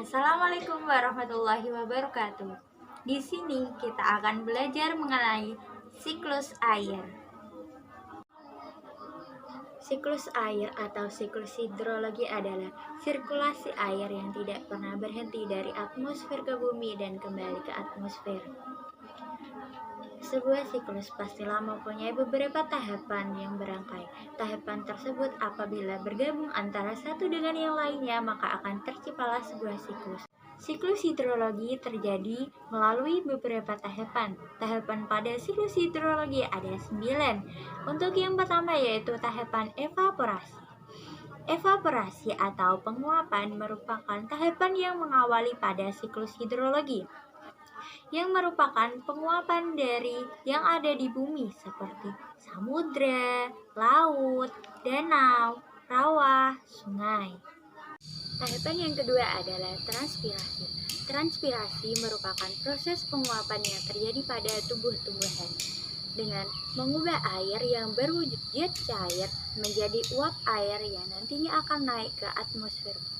Assalamualaikum warahmatullahi wabarakatuh. Di sini kita akan belajar mengenai siklus air. Siklus air atau siklus hidrologi adalah sirkulasi air yang tidak pernah berhenti dari atmosfer ke bumi dan kembali ke atmosfer. Sebuah siklus pastilah mempunyai beberapa tahapan yang berangkai. Tahapan tersebut apabila bergabung antara satu dengan yang lainnya, maka akan terciptalah sebuah siklus. Siklus hidrologi terjadi melalui beberapa tahapan. Tahapan pada siklus hidrologi ada 9. Untuk yang pertama yaitu tahapan evaporasi. Evaporasi atau penguapan merupakan tahapan yang mengawali pada siklus hidrologi, yang merupakan penguapan dari yang ada di bumi seperti samudra, laut, danau, rawa, sungai. Tahapan yang kedua adalah transpirasi. Transpirasi merupakan proses penguapan yang terjadi pada tumbuh-tumbuhan dengan mengubah air yang berwujud cair menjadi uap air yang nantinya akan naik ke atmosfer bumi.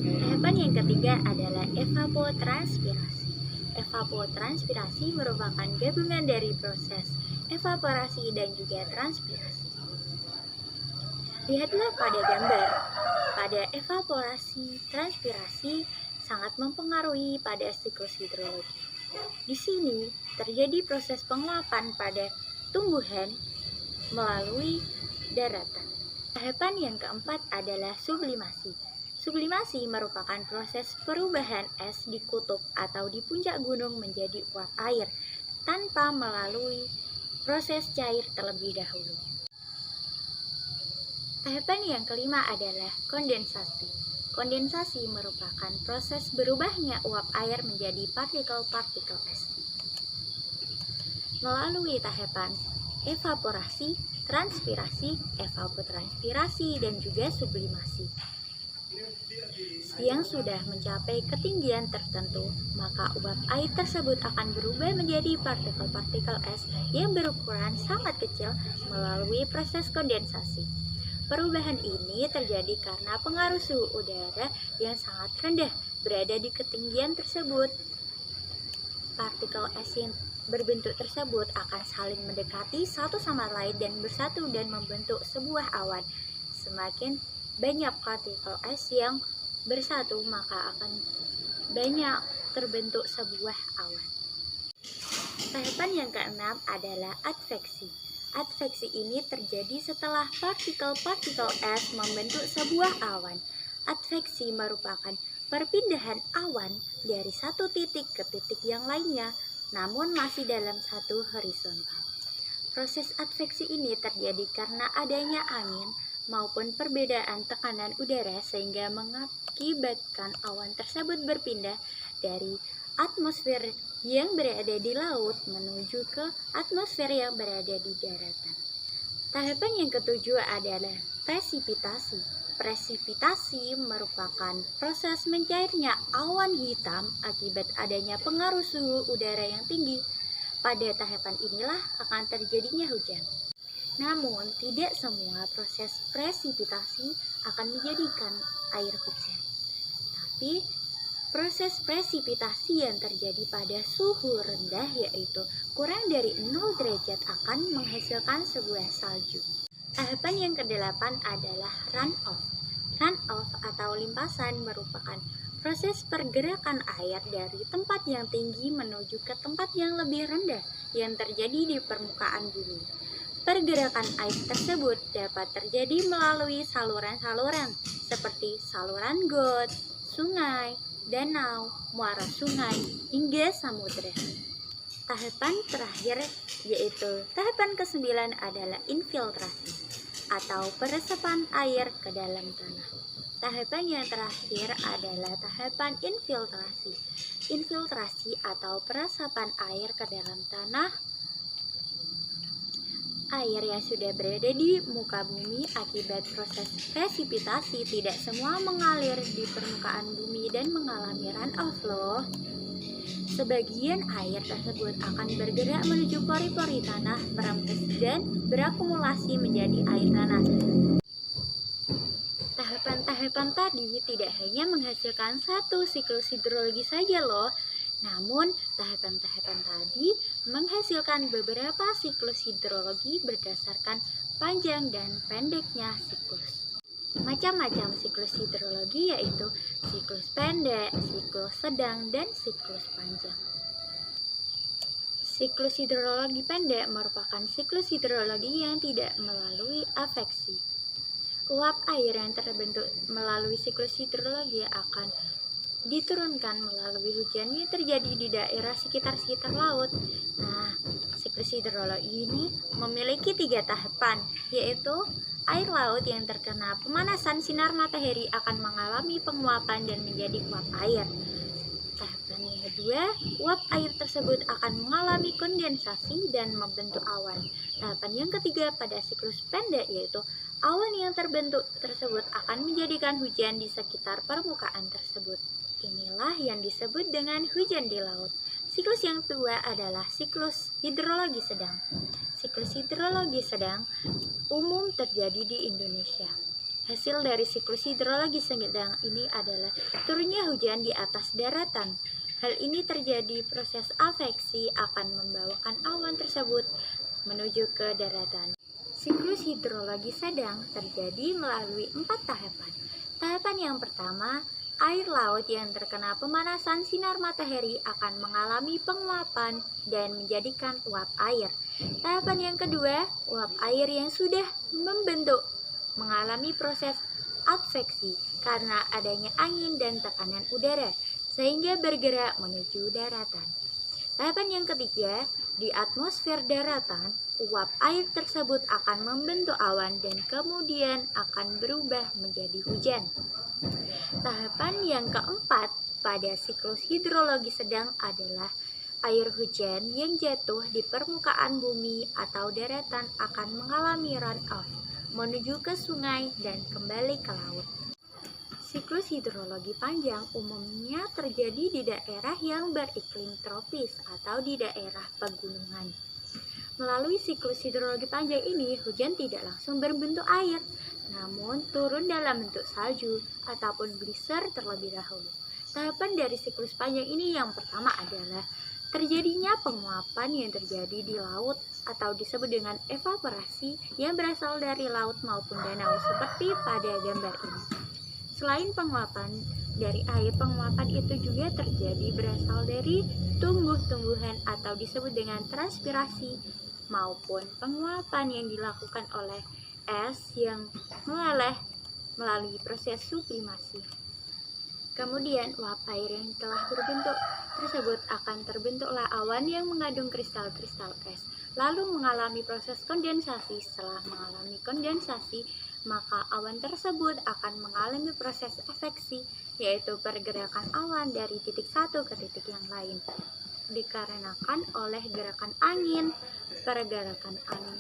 Tahapan yang ketiga adalah evapotranspirasi. Evapotranspirasi merupakan gabungan dari proses evaporasi dan juga transpirasi. Lihatlah pada gambar. Pada evaporasi, transpirasi sangat mempengaruhi pada siklus hidrologi. Di sini terjadi proses penguapan pada tumbuhan melalui daratan. Tahapan yang keempat adalah sublimasi. Sublimasi merupakan proses perubahan es di kutub atau di puncak gunung menjadi uap air tanpa melalui proses cair terlebih dahulu. Tahapan yang kelima adalah kondensasi. Kondensasi merupakan proses berubahnya uap air menjadi partikel-partikel es. Melalui tahapan evaporasi, transpirasi, evapotranspirasi, dan juga sublimasi. Yang sudah mencapai ketinggian tertentu, maka uap air tersebut akan berubah menjadi partikel-partikel es yang berukuran sangat kecil melalui proses kondensasi. Perubahan ini terjadi karena pengaruh suhu udara yang sangat rendah berada di ketinggian tersebut. Partikel es yang berbentuk tersebut akan saling mendekati satu sama lain dan bersatu dan membentuk sebuah awan. Semakin banyak partikel es yang bersatu, maka akan banyak terbentuk sebuah awan. Tahapan yang keenam adalah adveksi. Adveksi ini terjadi setelah partikel-partikel es membentuk sebuah awan. Adveksi merupakan perpindahan awan dari satu titik ke titik yang lainnya, namun masih dalam satu horizontal. Proses adveksi ini terjadi karena adanya angin maupun perbedaan tekanan udara sehingga mengakibatkan awan tersebut berpindah dari atmosfer yang berada di laut menuju ke atmosfer yang berada di daratan. Tahapan yang ketujuh adalah presipitasi. Presipitasi merupakan proses mencairnya awan hitam akibat adanya pengaruh suhu udara yang tinggi. Pada tahapan inilah akan terjadinya hujan. Namun, tidak semua proses presipitasi akan menjadikan air hujan. Tapi, proses presipitasi yang terjadi pada suhu rendah yaitu kurang dari 0 derajat akan menghasilkan sebuah salju. Tahapan yang kedelapan adalah runoff. Runoff atau limpasan merupakan proses pergerakan air dari tempat yang tinggi menuju ke tempat yang lebih rendah yang terjadi di permukaan bumi. Pergerakan air tersebut dapat terjadi melalui saluran-saluran seperti saluran got, sungai, danau, muara sungai, hingga samudera. Tahapan terakhir yaitu tahapan ke-9 adalah infiltrasi atau peresapan air ke dalam tanah. Tahapan yang terakhir adalah tahapan infiltrasi. Infiltrasi atau peresapan air ke dalam tanah. Air yang sudah berada di muka bumi akibat proses presipitasi tidak semua mengalir di permukaan bumi dan mengalami runoff loh. Sebagian air tersebut akan bergerak menuju pori-pori tanah, merembes dan berakumulasi menjadi air tanah. Tahapan-tahapan tahapan tadi tidak hanya menghasilkan satu siklus hidrologi saja loh, namun tahapan-tahapan tadi menghasilkan beberapa siklus hidrologi berdasarkan panjang dan pendeknya siklus. Macam-macam siklus hidrologi yaitu siklus pendek, siklus sedang, dan siklus panjang. Siklus hidrologi pendek merupakan siklus hidrologi yang tidak melalui afeksi. Uap air yang terbentuk melalui siklus hidrologi akan diturunkan melalui hujan yang terjadi di daerah sekitar laut. Nah, siklus hidrologi ini memiliki 3 tahapan, yaitu air laut yang terkena pemanasan sinar matahari akan mengalami penguapan dan menjadi uap air. Tahapan yang kedua, uap air tersebut akan mengalami kondensasi dan membentuk awan. Tahapan yang ketiga pada siklus pendek yaitu awan yang terbentuk tersebut akan menjadikan hujan di sekitar permukaan tersebut. Inilah yang disebut dengan hujan di laut. Siklus yang kedua adalah siklus hidrologi sedang. Siklus hidrologi sedang umum terjadi di Indonesia. Hasil dari siklus hidrologi sedang ini adalah turunnya hujan di atas daratan. Hal ini terjadi proses afeksi akan membawakan awan tersebut menuju ke daratan. Siklus hidrologi sedang terjadi melalui 4 tahapan. Tahapan yang pertama, air laut yang terkena pemanasan sinar matahari akan mengalami penguapan dan menjadikan uap air. Tahapan yang kedua, uap air yang sudah membentuk mengalami proses adveksi karena adanya angin dan tekanan udara, sehingga bergerak menuju daratan. Tahapan yang ketiga, di atmosfer daratan, uap air tersebut akan membentuk awan dan kemudian akan berubah menjadi hujan. Tahapan yang keempat pada siklus hidrologi sedang adalah air hujan yang jatuh di permukaan bumi atau daratan akan mengalami run-off menuju ke sungai dan kembali ke laut. Siklus hidrologi panjang umumnya terjadi di daerah yang beriklim tropis atau di daerah pegunungan. Melalui siklus hidrologi panjang ini, hujan tidak langsung berbentuk air, namun turun dalam bentuk salju ataupun geyser terlebih dahulu. Tahapan dari siklus panjang ini yang pertama adalah terjadinya penguapan yang terjadi di laut atau disebut dengan evaporasi yang berasal dari laut maupun danau seperti pada gambar ini. Selain penguapan dari air, penguapan itu juga terjadi berasal dari tumbuh-tumbuhan atau disebut dengan transpirasi maupun penguapan yang dilakukan oleh es yang meleleh melalui proses sublimasi. Kemudian uap air yang telah berbentuk tersebut akan terbentuklah awan yang mengandung kristal-kristal es, lalu mengalami proses kondensasi. Setelah mengalami kondensasi, maka awan tersebut akan mengalami proses efeksi, yaitu pergerakan awan dari titik satu ke titik yang lain. Dikarenakan oleh gerakan angin, pergerakan angin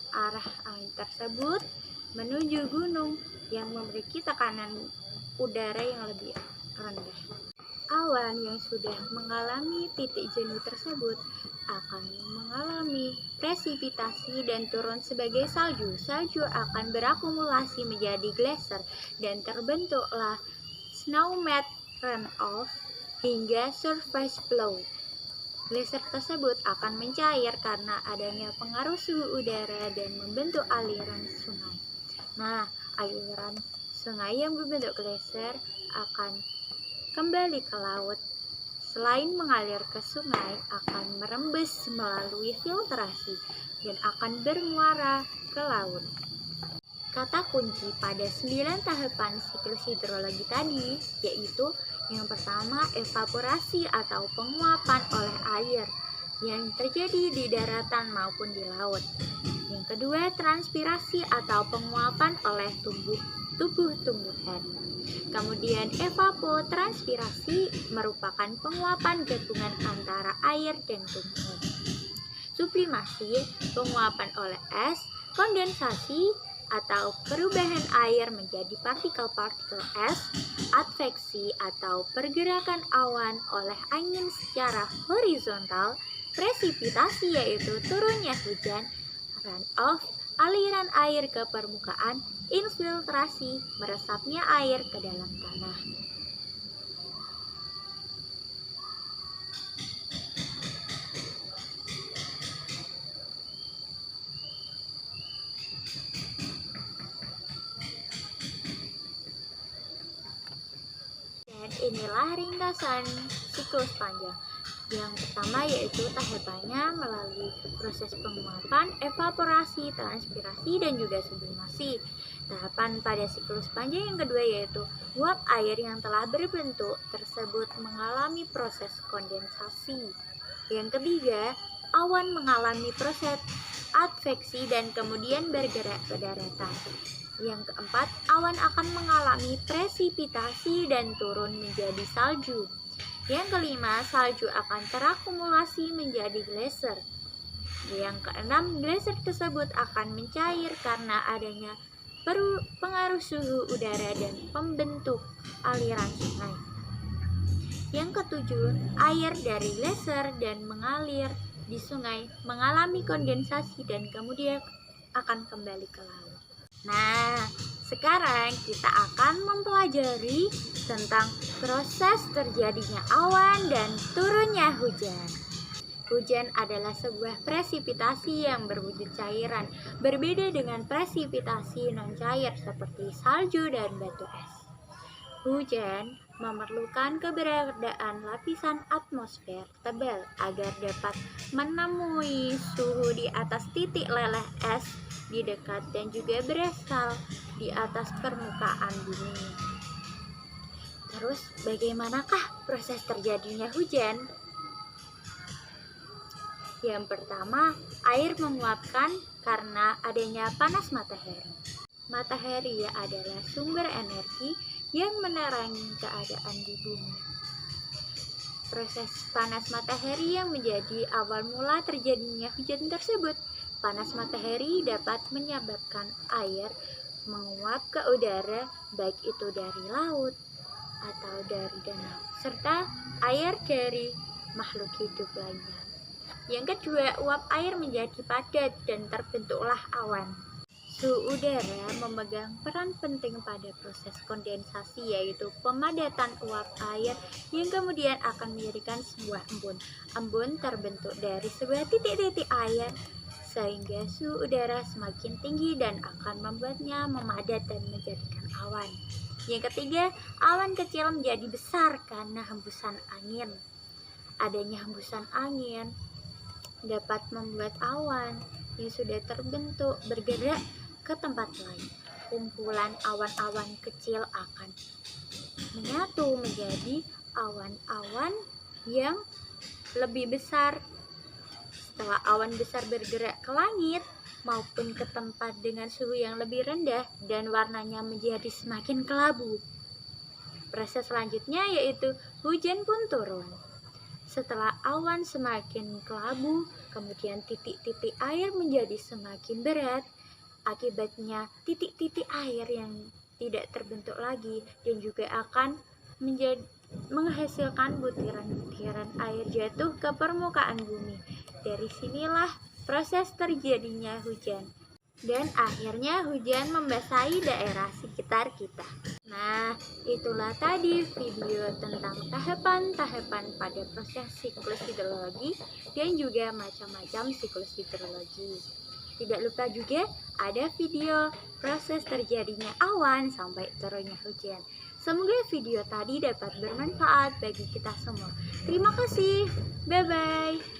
arah angin tersebut menuju gunung yang memiliki tekanan udara yang lebih rendah. Awan yang sudah mengalami titik jenuh tersebut akan mengalami presipitasi dan turun sebagai salju. Salju akan berakumulasi menjadi geyser dan terbentuklah snowmelt runoff hingga surface flow. Geyser tersebut akan mencair karena adanya pengaruh suhu udara dan membentuk aliran sungai. Nah, aliran sungai yang berbentuk geyser akan kembali ke laut. Selain mengalir ke sungai, akan merembes melalui filtrasi dan akan bermuara ke laut. Kata kunci pada 9 tahapan siklus hidrologi tadi yaitu yang pertama evaporasi atau penguapan oleh air yang terjadi di daratan maupun di laut. Yang kedua transpirasi atau penguapan oleh tumbuh-tumbuhan. Kemudian evapotranspirasi merupakan penguapan gabungan antara air dan tumbuhan. Sublimasi, penguapan oleh es. Kondensasi atau perubahan air menjadi partikel-partikel es. Adveksi atau pergerakan awan oleh angin secara horizontal. Presipitasi yaitu turunnya hujan. Runoff aliran air ke permukaan, infiltrasi, meresapnya air ke dalam tanah. Dan inilah ringkasan siklus panjang. Yang pertama yaitu tahapannya melalui proses penguapan, evaporasi, transpirasi, dan juga sublimasi. Tahapan pada siklus panjang yang kedua yaitu uap air yang telah berbentuk tersebut mengalami proses kondensasi. Yang ketiga, awan mengalami proses adveksi dan kemudian bergerak ke daratan. Yang keempat, awan akan mengalami presipitasi dan turun menjadi salju. Yang kelima, salju akan terakumulasi menjadi geyser. Yang keenam, geyser tersebut akan mencair karena adanya pengaruh suhu udara dan pembentuk aliran sungai. Yang ketujuh, air dari geyser dan mengalir di sungai mengalami kondensasi dan kemudian akan kembali ke laut. Nah, sekarang kita akan mempelajari tentang proses terjadinya awan dan turunnya hujan. Hujan adalah sebuah presipitasi yang berwujud cairan, berbeda dengan presipitasi non-cair seperti salju dan batu es. Hujan memerlukan keberadaan lapisan atmosfer tebal agar dapat menemui suhu di atas titik leleh es di dekat dan juga berasal di atas permukaan bumi. Terus bagaimanakah proses terjadinya hujan? Yang pertama, air menguapkan karena adanya panas matahari. Matahari adalah sumber energi yang menerangi keadaan di bumi. Proses panas matahari yang menjadi awal mula terjadinya hujan tersebut. Panas matahari dapat menyebabkan air menguap ke udara, baik itu dari laut atau dari danau, serta air dari makhluk hidup lainnya. Yang kedua, uap air menjadi padat dan terbentuklah awan. Suhu udara memegang peran penting pada proses kondensasi, yaitu pemadatan uap air yang kemudian akan menjadikan sebuah embun. Embun terbentuk dari sebuah titik-titik air sehingga suhu udara semakin tinggi dan akan membuatnya memadat dan menjadikan awan. Yang ketiga, awan kecil menjadi besar karena hembusan angin. Adanya hembusan angin dapat membuat awan yang sudah terbentuk bergerak ke tempat lain. Kumpulan awan-awan kecil akan menyatu menjadi awan-awan yang lebih besar. Setelah awan besar bergerak ke langit maupun ke tempat dengan suhu yang lebih rendah dan warnanya menjadi semakin kelabu. Proses selanjutnya yaitu hujan pun turun. Setelah awan semakin kelabu, kemudian titik-titik air menjadi semakin berat. Akibatnya titik-titik air yang tidak terbentuk lagi dan juga akan menghasilkan butiran-butiran air jatuh ke permukaan bumi. Dari sinilah proses terjadinya hujan. Dan akhirnya hujan membasahi daerah sekitar kita. Nah, itulah tadi video tentang tahapan-tahapan pada proses siklus hidrologi dan juga macam-macam siklus hidrologi. Tidak lupa juga ada video proses terjadinya awan sampai turunnya hujan. Semoga video tadi dapat bermanfaat bagi kita semua. Terima kasih. Bye-bye.